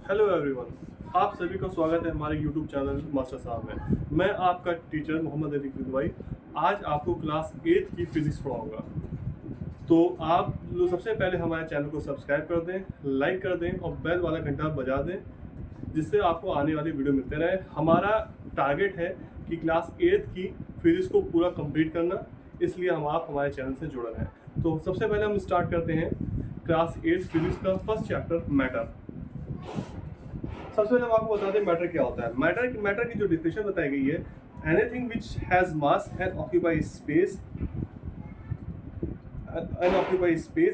Hello everyone, आप सभी का स्वागत है हमारे यूट्यूब चैनल मास्टर साहब में। मैं आपका टीचर मोहम्मद अली भाई आज आपको क्लास 8 की फिजिक्स पढ़ाऊंगा। तो आप लोग सबसे पहले हमारे चैनल को सब्सक्राइब कर दें, लाइक कर दें और बेल वाला घंटा बजा दें, जिससे आपको आने वाली वीडियो मिलते रहे। हमारा टारगेट है कि क्लास 8 की फिजिक्स को पूरा कंप्लीट करना, इसलिए आप हमारे चैनल से जुड़ रहे हैं। तो सबसे पहले हम स्टार्ट करते हैं क्लास 8 फिजिक्स का फर्स्ट चैप्टर मैटर। सबसे पहले हम आपको बता दें मैटर क्या होता है। मैटर की जो डिफिनेशन बताई गई है, anything which has mass and occupy space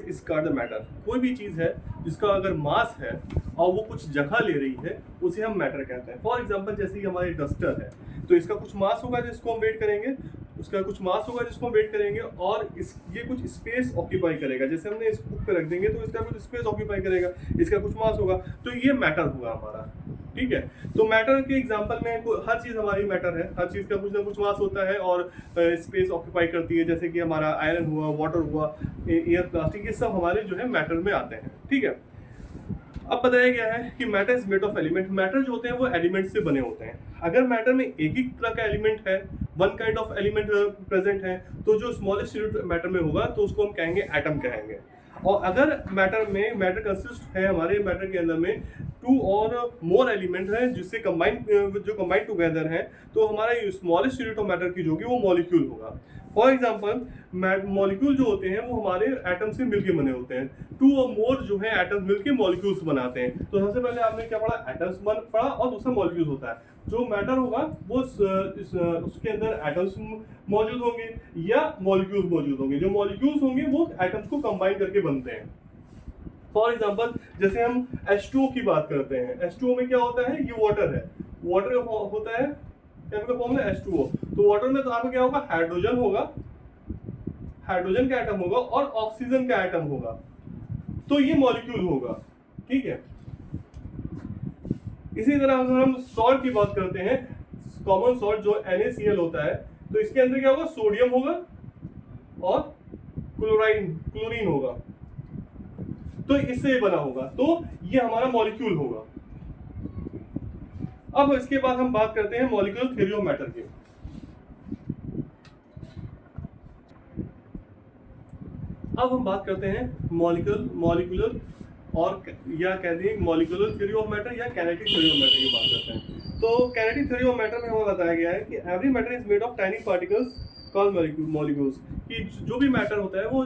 is called matter. कोई भी चीज है जिसका अगर मास है और वो कुछ जगह ले रही है, उसे हम मैटर कहते हैं। फॉर एग्जांपल जैसे कि हमारी डस्टर है, तो इसका कुछ मास होगा जिसको हम वेट करेंगे, उसका कुछ मास होगा जिसको हम वेट करेंगे, और ये कुछ स्पेस ऑक्यूपाई करेगा। जैसे हमने इस बुक पे रख देंगे तो इसका कुछ स्पेस ऑक्यूपाई करेगा, इसका कुछ मास होगा, तो ये मैटर हुआ हमारा। ठीक है, तो मैटर के एग्जांपल में हर चीज हमारी मैटर है, हर चीज का कुछ ना कुछ मास होता है और स्पेस ऑक्यूपाई करती है। जैसे कि हमारा आयरन हुआ, वाटर हुआ, एयर, प्लास्टिक, ये सब हमारे जो है मैटर में आते हैं। ठीक है, अब बताया गया है कि matter is made of element. Matter जो होते हैं वो एलिमेंट से बने होते हैं। अगर मैटर में एक ही तरह का एलिमेंट है, one kind of element present है, तो जो स्मॉलेस्ट यूनिट मैटर में होगा तो उसको हम कहेंगे एटम कहेंगे। और अगर मैटर कंसिस्ट है हमारे मैटर के अंदर में टू और मोर एलिमेंट है जिससे कंबाइन टुगेदर है, तो हमारा स्मॉलेस्ट यूनिट ऑफ मैटर की जो होगी वो मॉलिक्यूल होगा। फॉर एग्जाम्पल मॉलिक्यूल जो होते हैं वो हमारे एटम से मिलके बने होते हैं। टू और मोर जो है एटम्स मिलके मॉलिक्यूल्स बनाते हैं। तो सबसे पहले आपने क्या पढ़ा, एटम्स पढ़ा, और दूसरा मॉलिक्यूल्स होता है। जो मैटर होगा वो उसके अंदर एटम्स मौजूद होंगे या मॉलिक्यूल्स मौजूद होंगे। जो मॉलिक्यूल्स होंगे वो एटम्स को कंबाइन करके बनते हैं। फॉर एग्जाम्पल जैसे हम H2O की बात करते हैं, H2O में क्या होता है, ये वाटर है, वाटर होता है, केमिकल फॉर्मूला H2O। तो वाटर में तो आपका क्या होगा, हाइड्रोजन होगा, हाइड्रोजन का एटम होगा और ऑक्सीजन का एटम होगा, तो ये मॉलिक्यूल होगा। ठीक है, इसी तरह अगर हम सॉल्ट की बात करते हैं, कॉमन सॉल्ट जो NaCl होता है, तो इसके अंदर क्या होगा, सोडियम होगा और क्लोरीन होगा, तो इससे बना होगा, तो ये हमारा मॉलिक्यूल होगा। अब इसके बाद हम बात करते हैं मॉलिक्यूलर थ्योरी ऑफ मैटर की। अब हम बात करते हैं मॉलिक्यूलर और या कहते हैं मॉलिक्यूलर थ्योरी ऑफ मैटर या काइनेटिक थ्योरी ऑफ मैटर की बात करते हैं। तो काइनेटिक थ्योरी ऑफ मैटर में हमें बताया गया है कि every matter is made of tiny particles called molecules. कि जो भी मैटर होता है वो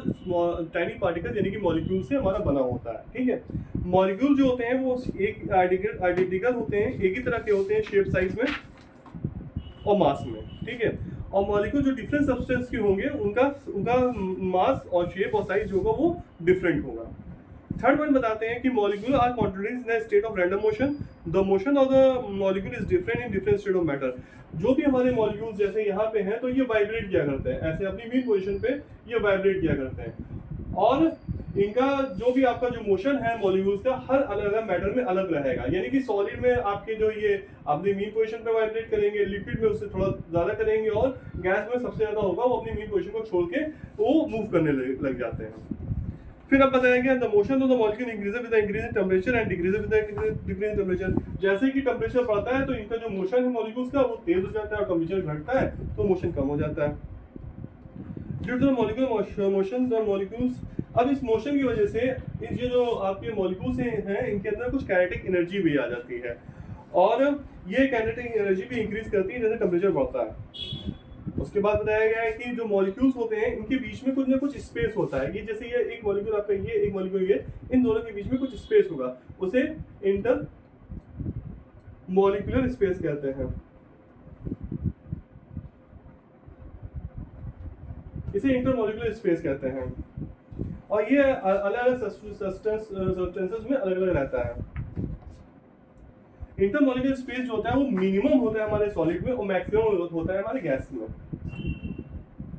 टाइनी पार्टिकल यानी कि मॉलिक्यूल से हमारा बना होता है। ठीक है, मॉलिक्यूल जो होते हैं वो एक आइडेंटिकल होते हैं, एक ही तरह के होते हैं शेप, साइज में और मास में। ठीक है, और मॉलिक्यूल जो डिफरेंट सब्सटेंस के होंगे उनका उनका मास और शेप और साइज जो होगा वो डिफरेंट होगा। थर्ड पॉइंट बताते हैं कि molecule are continuous in state of random motion. The motion of the molecule is different in different state of matter. जो भी हमारे मॉलिक्यूल्स जैसे यहाँ पे हैं तो ये वाइब्रेट किया करते हैं, ऐसे अपनी मीन पोजीशन पे ये वाइब्रेट किया करते हैं, और इनका जो भी आपका जो मोशन है मॉलिक्यूल्स का हर अलग अलग मैटर में अलग रहेगा। यानी कि सॉलिड में आपके जो ये अपनी मीन पोजीशन पे वाइब्रेट करेंगे, लिक्विड में उससे थोड़ा ज्यादा करेंगे, और गैस में सबसे ज्यादा होगा, वो अपनी मीन पोजीशन को छोड़ के वो मूव करने लग जाते हैं। फिर अब बताया गया the motion of the molecule increase with the increase in temperature and decrease with the decrease in temperature. जैसे कि टेंपरेचर बढ़ता है तो इनका जो मोशन है मॉलिक्यूल्स का वो तेज हो जाता है, और टेंपरेचर घटता है तो मोशन कम हो जाता है। Due to the molecular motion the molecules, अब इस मोशन की वजह से ये जो आपके मॉलिक्यूल्स हैं इनके अंदर कुछ काइनेटिक एनर्जी भी आ जाती है, और ये काइनेटिक एनर्जी भी इंक्रीज करती है जैसे टेंपरेचर बढ़ता है। उसके बाद बताया गया है कि जो मॉलिक्यूल्स होते हैं इनके बीच में कुछ ना कुछ स्पेस होता है। ये जैसे ये एक मॉलिक्यूल आपका, ये एक मॉलिक्यूल, ये इन दोनों के बीच में कुछ स्पेस होगा, उसे इंटर मॉलिक्यूलर स्पेस कहते हैं। इसे इंटर मॉलिक्यूलर स्पेस कहते हैं, और ये अलग अलग सब्सटेंसेस में अलग अलग रहता है। इंटरमॉलिक्यूलर स्पेस जो होता है वो मिनिमम होता है हमारे सॉलिड में और मैक्सिमम होता है हमारे गैस में।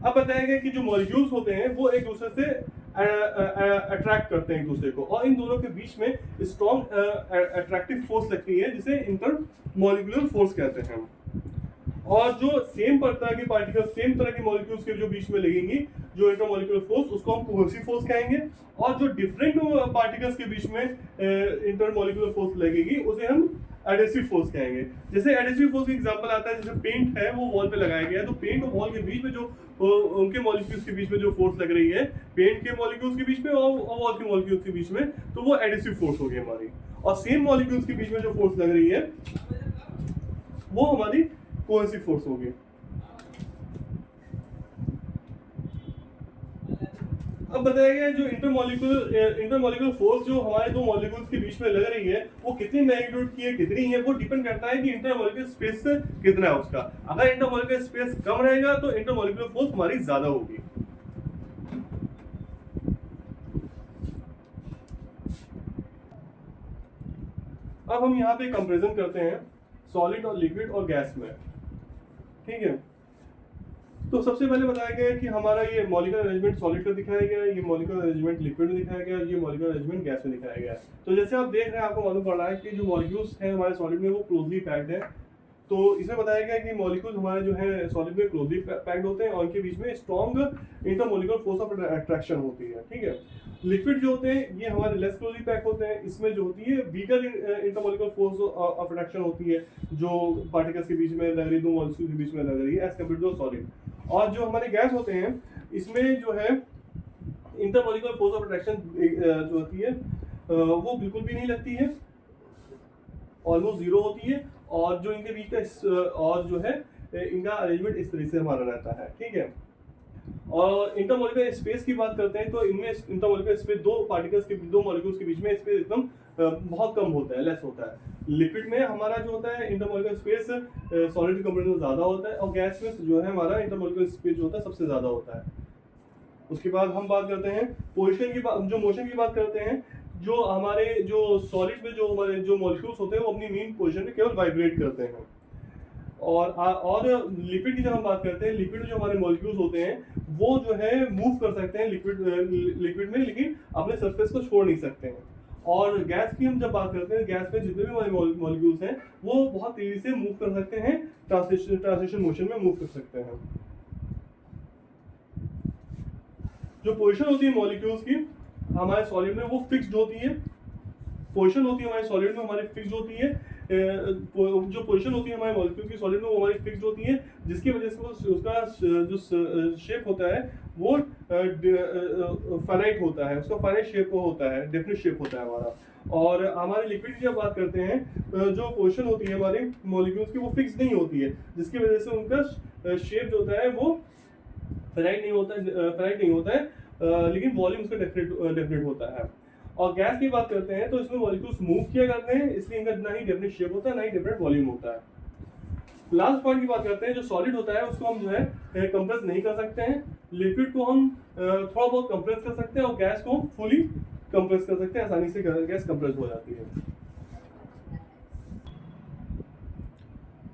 अब बताया गया कि जो मॉलिक्यूल्स होते हैं वो एक दूसरे से अट्रैक्ट करते हैं एक दूसरे को, और इन दोनों के बीच में स्ट्रॉन्ग अट्रैक्टिव फोर्स लगती है जिसे इंटरमॉलिक्यूलर फोर्स कहते हैं। और जो सेम तरह की पार्टिकल, सेम तरह की मॉलिक्यूल्स के जो बीच में लगेंगी, जो इंटरमॉलिक्यूलर फोर्स, उसको हम कोहेसिव फोर्स कहेंगे। और जो डिफरेंट पार्टिकल्स के बीच में इंटरमॉलिक्यूलर फोर्स लगेगी, उसे हम एडेसिव फोर्स कहेंगे। जैसे एडेसिव फोर्स का एग्जांपल आता है, जैसे पेंट है वो वॉल पे लगाया गया है, तो पेंट और वॉल के बीच में जो उनके मॉलिक्यूल्स के बीच में जो फोर्स लग रही है, पेंट के मॉलिक्यूल्स के बीच में और वॉल के मॉलिक्यूल्स के बीच में, तो वो एडेसिव फोर्स होगी हमारी। और सेम मॉलिक्यूल्स के बीच में जो फोर्स लग रही है वो हमारी कोहेसिव फोर्स होगी। अब बताया गया है जो इंटरमॉलिक्यूलर फोर्स जो हमारे दो मॉलिक्यूल्स के बीच में लग रही है, वो कितनी मैग्नीट्यूड की है, कितनी है, वो डिपेंड करता है कि इंटरमॉलिक्यूलर स्पेस कितना है उसका। अगर इंटरमॉलिक्यूलर स्पेस कम रहेगा तो इंटरमॉलिक्यूलर फोर्स हमारी ज्यादा होगी। अब हम यहाँ पे कंपैरिजन करते हैं सॉलिड और लिक्विड और गैस में, ठीक है। तो सबसे पहले बताया गया है कि हमारा ये मॉलिक्यूलर अरेंजमेंट सॉलिड का दिखाया गया है, ये मॉलिक्यूलर अरेंजमेंट लिक्विड में दिखाया गया है, ये मॉलिक्यूलर अरेंजमेंट गैस में दिखाया गया है। तो जैसे आप देख रहे हैं, आपको मालूम पड़ रहा है कि जो मॉलिक्यूल्स हैं हमारे सॉलिड में वो क्लोजली पैक्ड है। तो इसमें बताया गया है कि मॉलिक्यूल हमारे जो है सॉलिड में क्लोजली पैक्ड होते हैं और इनके बीच में strong intermolecular force of attraction होती है, ठीक है। लिक्विड जो होते हैं ये हमारे लेस क्लोजली पैक होते हैं, इसमें जो होती है weaker intermolecular force of attraction होती है, जो पार्टिकल्स के बीच में लग रही, दो मॉलिक्यूल के बीच में लग रही है, एज कम्पेयर टू सॉलिड। और जो हमारे गैस होते हैं, इसमें जो है इंटरमॉलिक्यूलर फोर्स ऑफ अट्रैक्शन जो होती है वो बिल्कुल भी नहीं लगती है, ऑलमोस्ट जीरो होती है। और जो इनके बीच का और जो है इनका अरेंजमेंट इस तरीके से हमारा रहता है, ठीक है। और इंटरमॉलिक्यूलर स्पेस की बात करते हैं तो इनमें इंटरमॉलिक्यूलर स्पेस दो मॉलिक्यूल्स के बीच में स्पेस एकदम बहुत कम होता है, लेस होता है। लिक्विड में हमारा जो होता है इंटरमॉलिक्यूलर स्पेस सॉलिड के कंपैरिजन में ज्यादा होता है, और गैस में जो है हमारा इंटरमॉलिक्यूलर स्पेस जो होता है सबसे ज्यादा होता है। उसके बाद हम बात करते हैं पोजीशन की, जो मोशन की बात करते हैं, जो हमारे जो सॉलिड में जो हमारे जो मॉलिक्यूल्स होते हैं वो अपनी मेन पोजीशन में केवल वाइब्रेट करते हैं। और लिक्विड की जब हम बात करते हैं, लिक्विड में जो हमारे मॉलिक्यूल्स होते हैं वो जो है मूव कर सकते हैं लिक्विड में, लेकिन अपने सरफेस को छोड़ नहीं सकते हैं। और गैस की हम जब बात करते हैं, गैस में जितने भी हमारे मॉलिक्यूल्स हैं वो बहुत तेजी से मूव कर सकते हैं, ट्रांसलेशन मोशन में मूव कर सकते हैं। जो पोजीशन होती है मॉलिक्यूल्स की हमारे सॉलिड में वो फिक्स्ड होती है, पोजीशन होती है हमारे सॉलिड में हमारी फिक्स्ड होती है। जो पोजीशन होती है हमारे मॉलिक्यूल की सॉलिड में वो हमारी फिक्स्ड होती है, जिसकी वजह से उसका जो शेप होता है वो फाइनाइट होता है, उसका फाइनाइट शेप होता है, डेफिनिट शेप होता है हमारा। और हमारे लिक्विड की जब बात करते हैं, जो पोजीशन होती है हमारे मॉलिक्यूल्स की वो फिक्स नहीं होती है, जिसकी वजह से उनका शेप जो होता है वो फाइनाइट नहीं होता है, लेकिन वॉल्यूम उसका डेफिनेट होता है। और गैस की बात करते हैं तो इसमें मॉलिक्यूल्स मूव किया करते हैं, इसलिए इनका ना ही डेफिनेट शेप होता है, ना ही डेफिनेट वॉल्यूम होता है। लास्ट पॉइंट की बात करते हैं, जो सॉलिड होता है उसको हम जो है कंप्रेस नहीं कर सकते हैं, लिक्विड को हम थोड़ा बहुत कंप्रेस कर सकते हैं, और गैस को हम फुली कंप्रेस कर सकते हैं, आसानी से गैस कंप्रेस हो जाती है।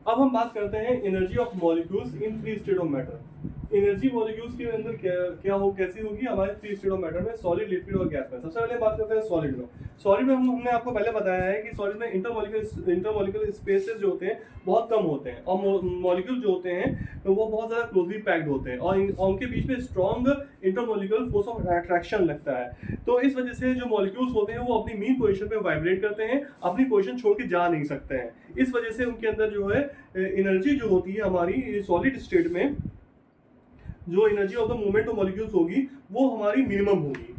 अब हम बात करते हैं energy of molecules in three state of matter. Energy molecules के अंदर कैसी होगी हमारे थ्री स्टेट ऑफ मैटर में, सॉलिड, लिक्विड और गैस में। सबसे पहले बात करते हैं सॉलिड में। सॉलिड में हमने आपको पहले बताया है कि सॉलिड में इंटरमॉलिक्यूलर स्पेसेस जो होते हैं बहुत कम होते हैं, और मॉलिक्यूल जो होते हैं वो बहुत ज़्यादा क्लोजली पैक्ड होते हैं, और उनके बीच में strong intermolecular force of attraction लगता है। तो इस वजह से जो मॉलिक्यूल्स होते हैं वो अपनी मेन पोजीशन पे वाइब्रेट करते हैं, अपनी पोजीशन छोड़ के जा नहीं सकते हैं। इस वजह से उनके अंदर जो है एनर्जी जो होती है हमारी सॉलिड स्टेट में, जो energy of the movement of molecules होगी वो हमारी मिनिमम होगी।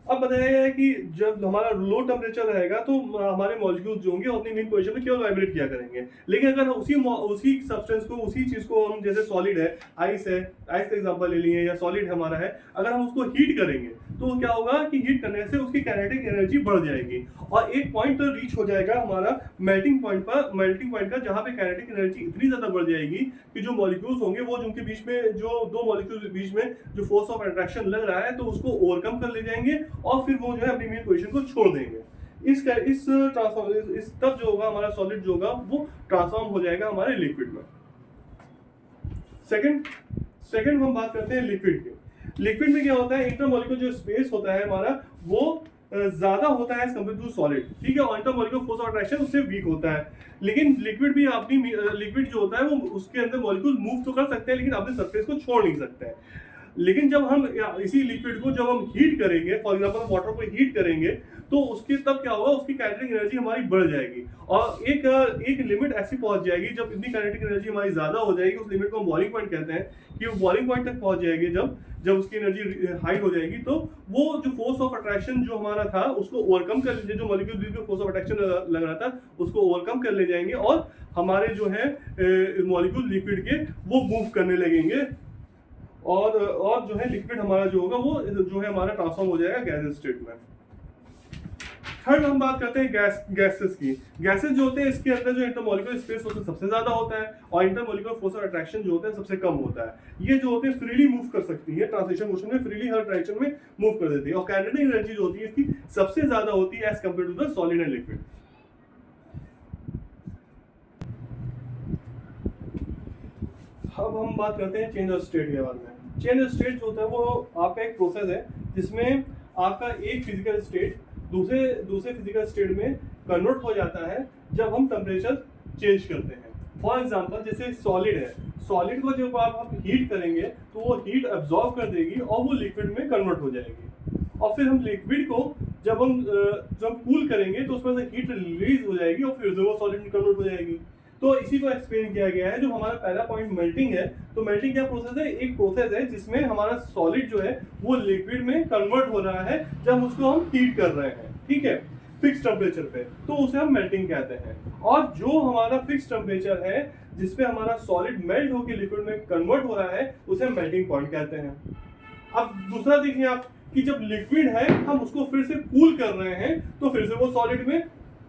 अब बताया गया है कि जब हमारा लो टेम्परेचर रहेगा तो हमारे मॉलिक्यूल्स जो होंगे अपनी मेन पोजीशन में केवल वाइब्रेट किया करेंगे, लेकिन अगर उसी सब्सटेंस को, उसी चीज को हम, जैसे सॉलिड है, आइस का एग्जांपल ले लिए, या सॉलिड हमारा है, अगर हम उसको हीट करेंगे तो क्या होगा कि हीट करने से उसकी काइनेटिक एनर्जी बढ़ जाएगी, और एक पॉइंट रीच हो जाएगा हमारा मेल्टिंग पॉइंट का, जहां पे काइनेटिक एनर्जी इतनी ज्यादा बढ़ जाएगी कि जो मॉलिक्यूल्स होंगे वो उनके बीच में, जो दो मॉलिक्यूल के बीच में जो फोर्स ऑफ अट्रैक्शन लग रहा है तो उसको ओवरकम कर ले जाएंगे, और फिर वो जो है अपनी मेन पोजीशन को छोड़ देंगे। इस तब जो होगा हमारा सॉलिड जो होगा वो ट्रांसफॉर्म हो जाएगा हमारे लिक्विड में। सेकंड हम बात करते हैं लिक्विड की। लिक्विड में क्या होता है, इंटरमॉलिक्यूलर जो स्पेस होता है हमारा वो ज्यादा होता है एज कम्पेयर टू सॉलिड, ठीक है, और इंटरमॉलिक्यूलर फोर्स ऑफ अट्रैक्शन उससे वीक होता है। लेकिन लिक्विड भी अपनी लिक्विड जो होता है वो उसके अंदर मॉलिक्यूल मूव तो कर सकते हैं लेकिन अपने सरफेस को छोड़ नहीं सकते हैं। लेकिन जब हम इसी लिक्विड को जब हम हीट करेंगे, फॉर एग्जांपल वाटर को हीट करेंगे, तो उसकी तब क्या होगा, उसकी काइनेटिक एनर्जी हमारी बढ़ जाएगी और एक लिमिट ऐसी पहुंच जाएगी जब इतनी काइनेटिक एनर्जी हमारी ज्यादा हो जाएगी, उस लिमिट को हम बॉइलिंग पॉइंट कहते हैं कि वो बॉइलिंग पॉइंट तक पहुंच जाएगी। जब जब उसकी एनर्जी हाई हो जाएगी तो वो जो फोर्स ऑफ अट्रैक्शन जो हमारा था उसको ओवरकम कर लीजिए, जो मॉलिक्यूल जिसको फोर्स ऑफ अट्रैक्शन लग रहा था उसको ओवरकम कर ले जाएंगे और हमारे जो है मॉलिक्यूल लिक्विड के वो मूव करने लगेंगे और जो है लिक्विड हमारा जो होगा वो जो है हमारा ट्रांसफॉर्म हो जाएगा गैस स्टेट में। थर्ड हम बात करते हैं गैसेस की। गैसेस जो होते हैं इसके अंदर जो इंटरमॉलिक्यूलर स्पेस होता है सबसे ज्यादा होता है और इंटरमॉलिक्यूलर फोर्स ऑफ अट्रैक्शन जो होता है सबसे कम होता है। ये जो होते हैं फ्रीली मूव कर सकती है, ट्रांजिशन मोशन में फ्रीली हर डायरेक्शन में मूव कर देती है और काइनेटिक एनर्जी जो होती है इसकी सबसे ज्यादा होती है as compare to the solid and liquid. अब हम बात करते हैं चेंज ऑफ स्टेट के बारे में। चेंज ऑफ स्टेट जो होता है वो आपका एक प्रोसेस है जिसमें आपका एक फिजिकल स्टेट दूसरे फिजिकल स्टेट में कन्वर्ट हो जाता है जब हम टेम्परेचर चेंज करते हैं। फॉर एग्जांपल जैसे सॉलिड है, सॉलिड को जब आप हीट करेंगे तो वो हीट अब्सॉर्ब कर देगी और वो लिक्विड में कन्वर्ट हो जाएगी और फिर हम लिक्विड को जब कूल करेंगे तो उसमें से हीट रिलीज हो जाएगी और फिर से वो सॉलिड में कन्वर्ट हो जाएगी। तो इसी को एक्सप्लेन किया गया है। जो हमारा पहला पॉइंट मेल्टिंग है, तो मेल्टिंग क्या प्रोसेस है, एक प्रोसेस है जिसमें हमारा सॉलिड जो है वो लिक्विड में कन्वर्ट हो रहा है जब उसको हम हीट कर रहे हैं, ठीक है, फिक्स टेम्परेचर पे, तो उसे हम मेल्टिंग कहते हैं। और जो हमारा फिक्स टेम्परेचर है जिसपे हमारा सॉलिड मेल्ट होकर लिक्विड में कन्वर्ट हो रहा है उसे हम मेल्टिंग पॉइंट कहते हैं। अब दूसरा देखिए आप कि जब लिक्विड है हम उसको फिर से कूल कर रहे हैं तो फिर से वो सॉलिड में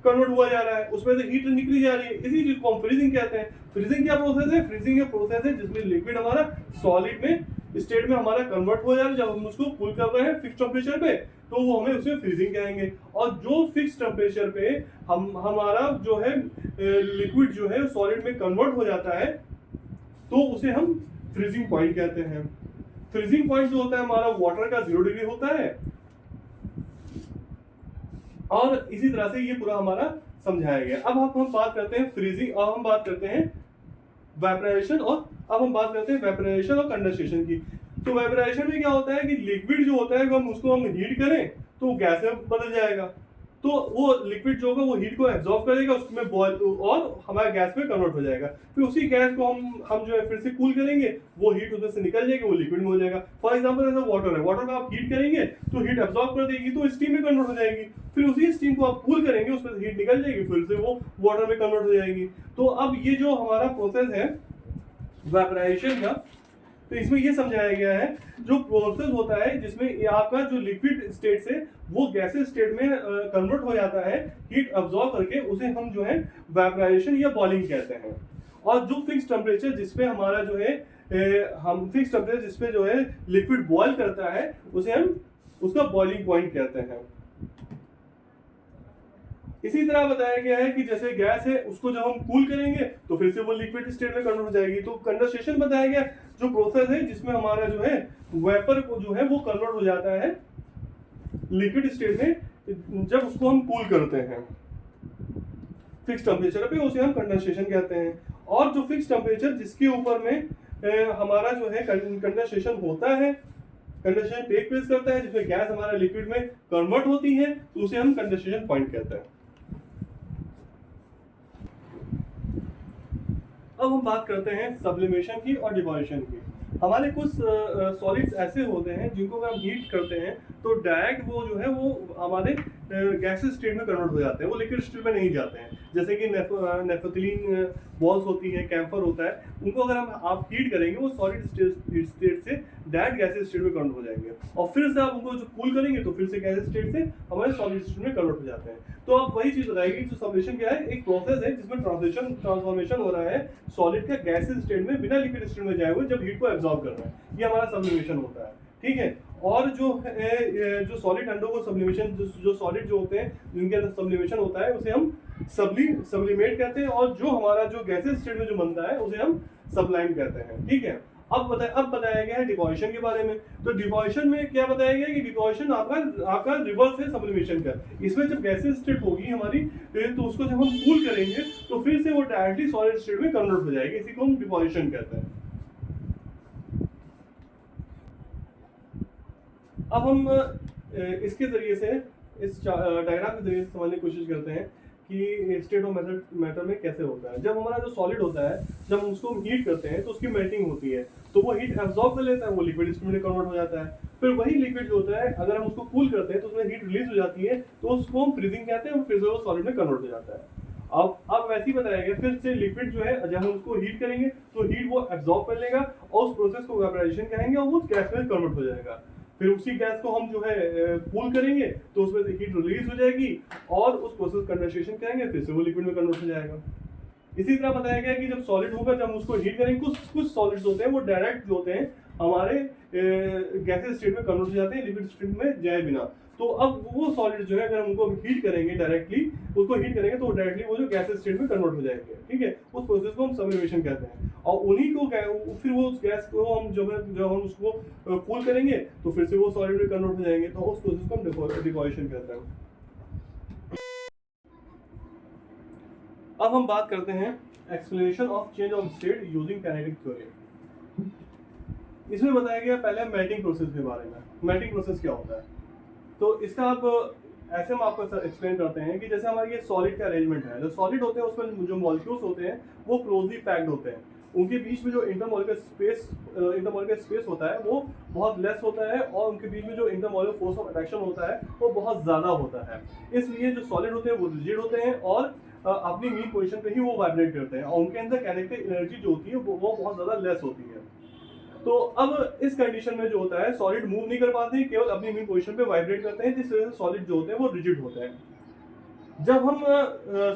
कन्वर्ट हुआ जा रहा है, उसमें से हीट निकली जा रही है, इसी चीज को हम फ्रीजिंग कहते हैं। फ्रीजिंग क्या प्रोसेस है, फ्रीजिंग एक प्रोसेस है जिसमें लिक्विड हमारा सॉलिड में स्टेट में हमारा कन्वर्ट हो जा रहा है जब हम उसको कूल कर रहे हैं फिक्स टेम्परेचर पे, तो वो हमें उसे फ्रीजिंग कहेंगे। और जो फिक्स टेम्परेचर पे हमारा जो है लिक्विड जो है सॉलिड में कन्वर्ट हो जाता है तो उसे हम फ्रीजिंग पॉइंट कहते हैं। फ्रीजिंग पॉइंट जो होता है हमारा वाटर का 0 डिग्री होता है और इसी तरह से ये पूरा हमारा समझाया गया। अब हम बात करते हैं फ्रीजिंग और हम बात करते हैं वेपराइजेशन और कंडेंसेशन की। तो वेपराइजेशन में क्या होता है कि लिक्विड जो होता है हम उसको हीट करें तो गैस में बदल जाएगा, तो वो लिक्विड जो होगा वो हीट को एब्जॉर्ब करेगा उसमें बॉयल और हमारा गैस में कन्वर्ट हो जाएगा। फिर उसी गैस को हम जो है फिर से कूल करेंगे, वो हीट उसमें से निकल जाएगी, वो लिक्विड में हो जाएगा। फॉर एग्जांपल जैसे वाटर है, वाटर को आप हीट करेंगे तो हीट एब्जॉर्ब कर देगी तो स्टीम में कन्वर्ट हो जाएगी, फिर उसी स्टीम को आप कूल करेंगे उसमें से हीट निकल जाएगी, फिर से वो वाटर में कन्वर्ट हो जाएगी। तो अब ये जो हमारा प्रोसेस है वेपराइजेशन का, तो इसमें ये समझाया गया है जो प्रोसेस होता है जिसमें आपका जो लिक्विड स्टेट से वो गैसेस स्टेट में कन्वर्ट हो जाता है हीट अब्सॉर्ब करके, उसे हम जो है वेपराइजेशन या बॉइलिंग कहते हैं। और जो फिक्स टेम्परेचर जिसपे हमारा जो है हम फिक्स टेम्परेचर जिसपे जो है लिक्विड बॉयल करता है उसे हम उसका बॉइलिंग पॉइंट कहते हैं। इसी तरह बताया गया है कि जैसे गैस है उसको जब हम कूल करेंगे तो फिर से वो लिक्विड स्टेट में कन्वर्ट हो जाएगी। तो कंडेंसेशन बताया गया जो प्रोसेस है जिसमें हमारा जो है वेपर को जो है वो कन्वर्ट हो जाता है लिक्विड स्टेट में जब उसको हम कूल करते हैं फिक्स टेम्परेचर पे, उसे हम कंडेंसेशन कहते हैं। और जो फिक्स टेम्परेचर जिसके ऊपर में हमारा जो है कंडेंसेशन होता है, कंडेंसेशन टेक प्लेस करता है जिसमें गैस हमारा लिक्विड में कन्वर्ट होती है, तो उसे हम कंडेंसेशन पॉइंट कहते हैं। अब हम बात करते हैं सब्लिमेशन की और डिपोजिशन की। हमारे कुछ सॉलिड्स ऐसे होते हैं जिनको अगर हम हीट करते हैं तो डायरेक्ट वो जो है वो हमारे गैसेस स्टेट में कन्वर्ट हो जाते हैं, वो लिक्विड स्टेट में नहीं जाते हैं। जैसे कि नेफ्थलीन बॉल्स होती है, कैम्फर होता है, उनको अगर आप हीट करेंगे वो सॉलिड स्टेट से डायरेक्ट गैसेस स्टेट में कन्वर्ट हो जाएंगे और फिर से आप उनको जो कूल करेंगे तो फिर से गैसेस स्टेट से हमारे सॉलिड स्टेट में कन्वर्ट हो जाते हैं। तो आप वही चीज बताएगी जो सब्लिमेशन क्या है, एक प्रोसेस है जिसमें ट्रांसफॉर्मेशन हो रहा है सॉलिड का गैसेस स्टेट में बिना लिक्विड स्टेट में जाए हुए जब हीट को एब्जॉर्ब कर रहा है, ये हमारा सब्लिमेशन होता है, ठीक है। और जो सॉलिड अंडों को सब्लिमेशन जो सॉलिड जो होते हैं जिनके अंदर सब्लिमेशन होता है उसे हम सब्लिमेट कहते हैं और जो हमारा जो गैसेस स्टेट में जो बनता है उसे हम सब्लाइम कहते हैं, ठीक है। अब बताया गया है डिपोजिशन के बारे में। तो डिपोजिशन में क्या बताया गया है कि डिपोजिशन आपका रिवर्स है सब्लिमेशन का। इसमें जब गैसेस स्टेट होगी हमारी, तो उसको जब हम कूल करेंगे तो फिर से वो डायरेक्टली सॉलिड स्टेट में कन्वर्ट हो जाएगी। इसी को हम डिपोजिशन कहते हैं। अब हम इसके जरिए से, इस डायग्राम के जरिए से समझने की कोशिश करते हैं कि स्टेट ऑफ मैटर में कैसे होता है। जब हमारा जो सॉलिड होता है, जब हम उसको हीट करते हैं तो उसकी मेल्टिंग होती है, तो वो हीट एब्जॉर्ब कर लेता है, वो लिक्विड स्टेट में कन्वर्ट हो जाता है। फिर वही लिक्विड जो होता है, अगर हम उसको कूल करते हैं तो उसमें हीट रिलीज हो जाती है, तो उसको हम फ्रीजिंग कहते हैं, और फिर से वो सॉलिड में कन्वर्ट हो जाता है। अब वैसे ही बताया गया, फिर से लिक्विड जो है जब हम उसको हीट करेंगे तो हीट वो एब्जॉर्ब कर लेगा और उस प्रोसेस को वेपोराइजेशन कहेंगे और वो गैस में कन्वर्ट हो जाएगा। फिर उसी गैस को हम जो है कूल करेंगे तो उसमें से हीट रिलीज हो जाएगी और उस प्रोसेस कंडेंसेशन कहेंगे, फिर से वो लिक्विड में कन्वर्ट हो जाएगा। इसी तरह बताया गया कि जब सॉलिड होगा, जब हम उसको हीट करेंगे, कुछ सॉलिड्स होते हैं वो डायरेक्ट जो होते हैं हमारे गैसेस स्टेट में कन्वर्ट हो जाते हैं, लिक्विड स्टेट में जाए बिना। तो अब वो सॉलिड जो है, अगर हम उनको हीट करेंगे डायरेक्टली, उसको हीट करेंगे तो डायरेक्टली वो जो गैसेस स्टेट में कन्वर्ट हो जाएंगे। ठीक है, उस प्रोसेस को हम सब्लिमेशन कहते हैं। और उन्हीं को फिर वो उस गैस को हम जब हम उसको कूल करेंगे तो फिर से वो सॉलिड में कन्वर्ट हो जाएंगे, तो उस प्रोसेस को हम डिपोजिशन कहते हैं। अब हम बात करते हैं explanation of change of state using kinetic theory. इसमें बताया गया पहले मेल्टिंग प्रोसेस के बारे में। मेल्टिंग प्रोसेस क्या होता है, तो इसका आप ऐसे हम आपको एक्सप्लेन करते हैं कि जैसे हमारे ये सॉलिड का अरेंजमेंट है। जो सॉलिड होते हैं उसमें जो मॉलिक्यूल्स होते हैं वो क्लोजली पैक्ड होते हैं। उनके बीच में जो इंटरमॉलिक्यूलर स्पेस होता है वो बहुत लेस होता है, और उनके बीच में जो इंटरमॉलिक्यूलर फोर्स ऑफ अट्रैक्शन होता है वो बहुत ज़्यादा होता है। इसलिए जो सॉलिड होते हैं वो रिजिड होते हैं और अपनी मीन पोजीशन पे ही वो वाइब्रेट करते हैं, और उनके अंदर काइनेटिक एनर्जी जो होती है वो बहुत ज़्यादा लेस होती है। तो अब इस कंडीशन में जो होता है, सॉलिड मूव नहीं कर पाते, केवल अपनी मीन पोजीशन पे वाइब्रेट करते हैं, जिस वजह से सॉलिड जो होते हैं वो रिजिड होते हैं। जब हम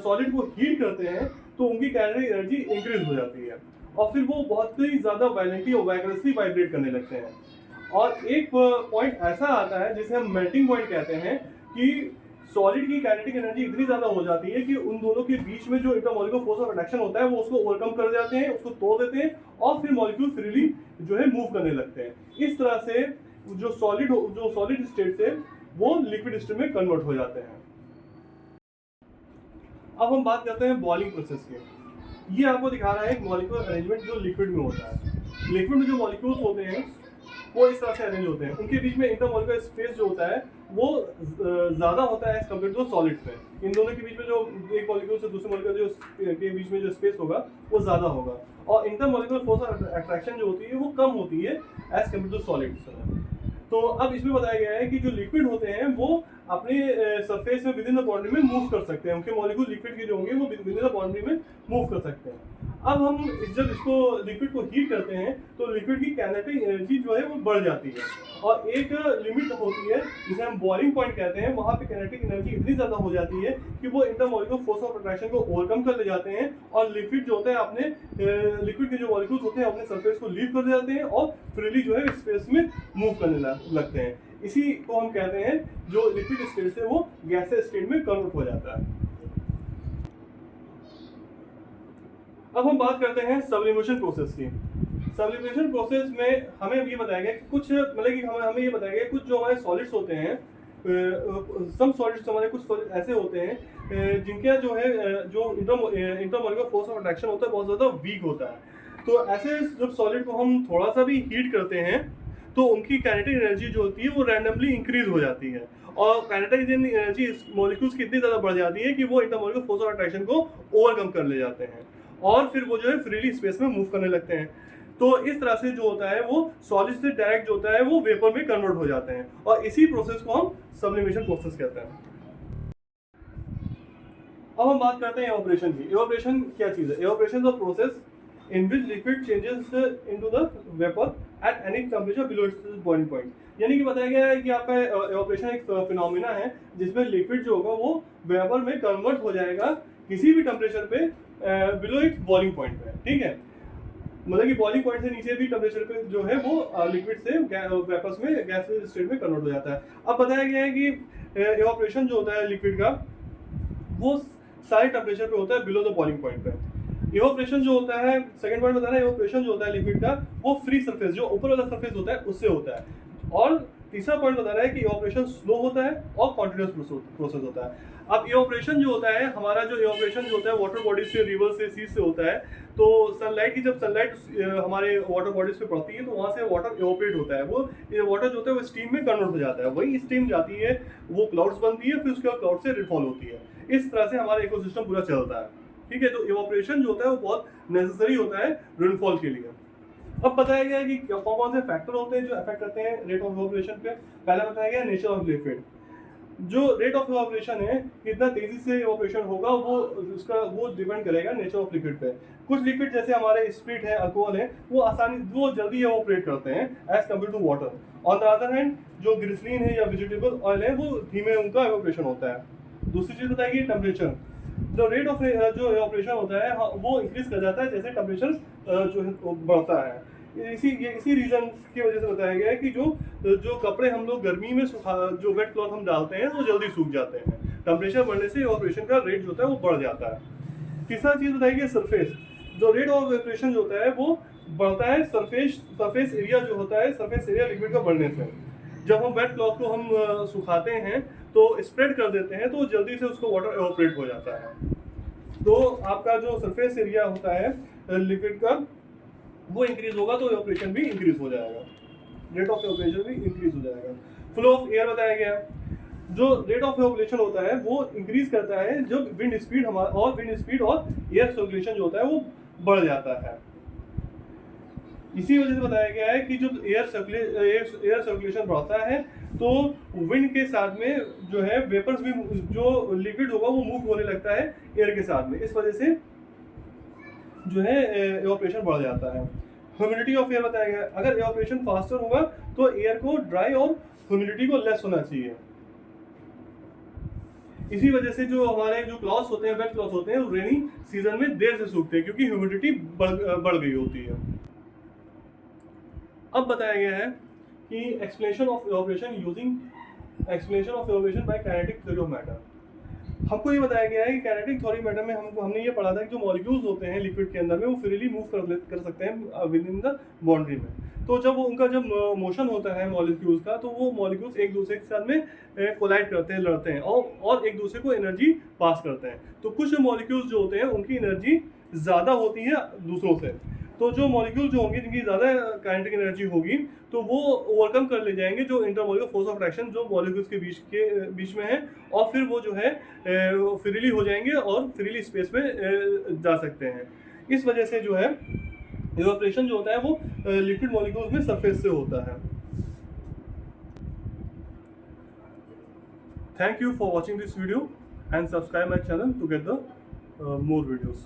सॉलिड को हीट करते हैं तो उनकी काइनेटिक एनर्जी इंक्रीज हो जाती है और फिर वो बहुत ही ज्यादा वायलेंटली और वैगरसली वाइब्रेट करने लगते हैं। और एक पॉइंट ऐसा आता है जिसे हम मेल्टिंग पॉइंट कहते हैं कि सॉलिड की काइनेटिक एनर्जी इतनी ज्यादा हो जाती है कि उन दोनों के बीच में जो इंटरमॉलिक्यूलर फोर्स ऑफ अट्रैक्शन होता है वो उसको ओवरकम कर जाते हैं, उसको तोड़ देते हैं, और फिर मॉलिक्यूल फ्रीली जो है मूव करने लगते हैं। इस तरह से जो सॉलिड स्टेट से वो लिक्विड स्टेट में कन्वर्ट हो जाते हैं। अब हम बात करते हैं बॉइलिंग प्रोसेस की। ये आपको दिखा रहा है एक मॉलिक्यूलर अरेंजमेंट जो लिक्विड में होता है। लिक्विड में जो मॉलिक्यूल्स होते हैं वो इस तरह से अरेंज होते हैं। उनके बीच में इंटरमॉलिक्यूलर स्पेस जो होता है वो ज़्यादा होता है एज कम्पेयर टू सॉलिड पे। इन दोनों के बीच में जो एक मॉलिक्यूल से दूसरे मॉलिक्यूल के बीच में जो स्पेस होगा वो ज़्यादा होगा, और इंटरमॉलिक्यूलर फोर्स ऑफ अट्रैक्शन जो होती है वो कम होती है एज कम्पेयर टू सॉलिड्स। तो अब इसमें बताया गया है कि जो लिक्विड होते हैं वो अपने सरफेस में विद इन द बाउंड्री में मूव कर सकते हैं। उनके मॉलिक्यूल लिक्विड के जो होंगे वो विद इन द बाउंड्री में मूव कर सकते हैं। अब हम जब इसको लिक्विड को हीट करते हैं तो लिक्विड की काइनेटिक एनर्जी जो है वो बढ़ जाती है, और एक लिमिट होती है जिसे हम बॉइलिंग पॉइंट कहते हैं। वहाँ पे काइनेटिक एनर्जी इतनी ज़्यादा हो जाती है कि वो इंटरमॉलिक्यूलर फोर्स ऑफ अट्रैक्शन को ओवरकम कर ले जाते हैं, और लिक्विड जो होता है अपने लिक्विड के जो मॉलिक्यूल्स होते हैं अपने सरफेस को लीव कर जाते हैं और फ्रीली जो है स्पेस में मूव करने लगते हैं। इसी को हम कहते हैं जो लिक्विड स्टेट से वो गैसेस स्टेट में कन्वर्ट हो जाता है। अब हम बात करते हैं सब्लिमेशन प्रोसेस की। सब्लिमेशन प्रोसेस में हमें ये बताया गया कि कुछ मतलब कि हमें ये बताया गया कुछ जो हमारे सॉलिड्स होते हैं, सम सॉलिड्स हमारे कुछ सॉलिड ऐसे होते हैं जिनके जो है जो इंटरमॉलिक्यूलर फोर्स ऑफ अट्रैक्शन होता है बहुत ज़्यादा वीक होता है। तो ऐसे जब सॉलिड को हम थोड़ा सा भी हीट करते हैं तो उनकी काइनेटिक एनर्जी जो होती है वो रैंडमली इंक्रीज हो जाती है, और काइनेटिक एनर्जी मॉलिक्यूल्स की इतनी ज़्यादा बढ़ जाती है कि वो इंटरमॉलिक्यूलर फोर्स ऑफ अट्रैक्शन को ओवरकम कर ले जाते हैं, और फिर वो जो है फ्रीली स्पेस में मूव करने लगते हैं। तो इस तरह से जो होता है वो सॉलिड से डायरेक्ट जो होता है वो वेपर में कन्वर्ट हो जाते हैं, और इसी प्रोसेस को हम सब्लिमेशन प्रोसेस कहते हैं। अब हम बात करते हैं इवेपोरेशन की। इवेपोरेशन क्या चीज़ है? Evaporation the process in which liquid changes into the vapor at any temperature below its boiling point। यानी कि बताया गया है कि आपका इवेपोरेशन एक फिनोमिना है जिसमें लिक्विड जो होगा वो वेपर में कन्वर्ट हो जाएगा किसी भी टेम्परेचर पे बिलो इट्स बॉइलिंग पॉइंट पे। ठीक है, मतलब कि बॉइलिंग पॉइंट से नीचे भी टेम्परेचर पे जो है वो लिक्विड से वेपर्स में गैस स्टेट में कन्वर्ट हो जाता है। अब बताया गया है कि इवेपोरेशन जो होता है लिक्विड का वो सारे टेम्परेचर पे होता है बिलो द बॉइलिंग पॉइंट पे। इवोपरेशन जो होता है, सेकंड पॉइंट बता रहा है, इवोपरेशन जो होता है लिक्विड का वो फ्री सरफेस, जो ऊपर वाला सरफेस होता है उससे होता है। और तीसरा पॉइंट बता रहा है कि इवोपरेशन स्लो होता है और कॉन्टिन्यूस प्रोसेस होता है। अब इवोपरेशन जो होता है, हमारा जो इवोपरेशन जो होता है वाटर बॉडी से, रिवर से, सी से होता है। तो सनलाइट की जब सनलाइट हमारे वाटर बॉडीज पे पड़ती है तो वहाँ से वाटर इवोपरेट होता है, वो वाटर जो होता है वो स्टीम में कन्वर्ट हो जाता है, वही स्टीम जाती है, वो क्लाउड्स बनती है, फिर उसके बाद क्लाउड से रेनफॉल होती है। इस तरह से हमारा इकोसिस्टम पूरा चलता है। ठीक है, तो इवोपरेशन जो होता है वो बहुत नेसेसरी होता है रेनफॉल के लिए। अब बताया गया है कि कौन कौन से फैक्टर होते हैं जो अफेक्ट करते हैं रेट ऑफ इवोपरेशन पे। पहला बताया गया नेचर ऑफ लिक्विड, जो रेट ऑफ इवोपरेशन है, कितना तेजी से इवोपरेशन होगा वो डिपेंड करेगा नेचर ऑफ लिक्विड पे। कुछ लिक्विड जैसे हमारे स्प्रिट है, अल्कोहल है, वो जल्दी इवोपरेट करते हैं as compare to water. On the other hand जो ग्लिसरीन है या वेजिटेबल ऑयल है वो धीमे उनका इवोपरेशन होता है। दूसरी चीज बताएगी टेम्परेचर, जो रेट ऑफ जो इवोपरेशन होता है वो इंक्रीज कर जाता है जैसे टेम्परेचर जो है वो बढ़ता है। इसी रीजन की वजह से बताया गया है कि जो कपड़े हम लोग गर्मी में जो वेट क्लॉथ हम डालते हैं वो जल्दी सूख जाते हैं, टेम्परेचर बढ़ने से इवोपरेशन का रेट जो होता है वो बढ़ जाता है। तीसरा चीज बताइए सरफेस, जो रेट ऑफ इवोपरेशन जो होता है वो बढ़ता है सरफेस एरिया जो होता है, सरफेस एरिया लिक्विड का बढ़ने से। जब हम वेट क्लॉथ को हम सुखाते हैं तो स्प्रेड कर देते हैं तो जल्दी से उसको वाटर इवोपरेट हो जाता है। तो आपका जो सरफेस एरिया होता है लिक्विड का वो इंक्रीज होगा तो इवोपरेशन भी इंक्रीज हो जाएगा, रेट ऑफ इवोपरेशन भी इंक्रीज हो जाएगा। फ्लो ऑफ एयर बताया गया, जो रेट ऑफ इवोपरेशन होता है वो इंक्रीज करता है जब विंड स्पीड और एयर सर्कुलेशन जो होता है वो बढ़ जाता है। इसी वजह से बताया गया है कि जब एयर सर्कुलेशन बढ़ता है तो विंड के साथ में जो है वेपर्स भी, जो लिक्विड होगा वो मूव होने लगता है एयर के साथ में, इस वजह से जो है इवोपरेशन बढ़ जाता है। ह्यूमिडिटी ऑफ एयर बताया गया, अगर इवोपरेशन फास्टर होगा तो एयर को ड्राई और ह्यूमिडिटी को लेस होना चाहिए। इसी वजह से जो हमारे जो क्लॉथ्स होते हैं, वेट क्लॉथ्स होते हैं, रेनी सीजन में देर से सूखते हैं क्योंकि ह्यूमिडिटी बढ़ गई होती है। अब बताया गया है कि explanation of evaporation by kinetic theory of matter. हमको ये बताया गया है कि काइनेटिक थ्योरी मैटर में हमने ये पढ़ा था कि जो मॉलिक्यूल्स होते हैं लिक्विड के अंदर में वो फ्रीली मूव कर सकते हैं विद इन द बाउंड्री में। तो जब उनका जब मोशन होता है मॉलिक्यूल्स का तो वो मॉलिक्यूल्स एक दूसरे के साथ में कोलाइड करते हैं, लड़ते हैं और एक दूसरे को एनर्जी पास करते हैं। तो कुछ मॉलिक्यूल्स जो होते हैं उनकी एनर्जी ज़्यादा होती है दूसरों से, तो जो मॉलिक्यूल जो होंगे जिनकी ज़्यादा काइनेटिक एनर्जी होगी तो वो ओवरकम कर ले जाएंगे जो इंटरमॉलिक्यूलर फोर्स ऑफ अट्रैक्शन जो मॉलिक्यूल्स के बीच में है, और फिर वो जो है फ्रीली हो जाएंगे और फ्रीली स्पेस में जा सकते हैं। इस वजह से जो है इवोपरेशन जो होता है वो लिक्विड मॉलिक्यूल्स में सरफेस से होता है। Thank you for watching this video and subscribe my channel to get the more videos.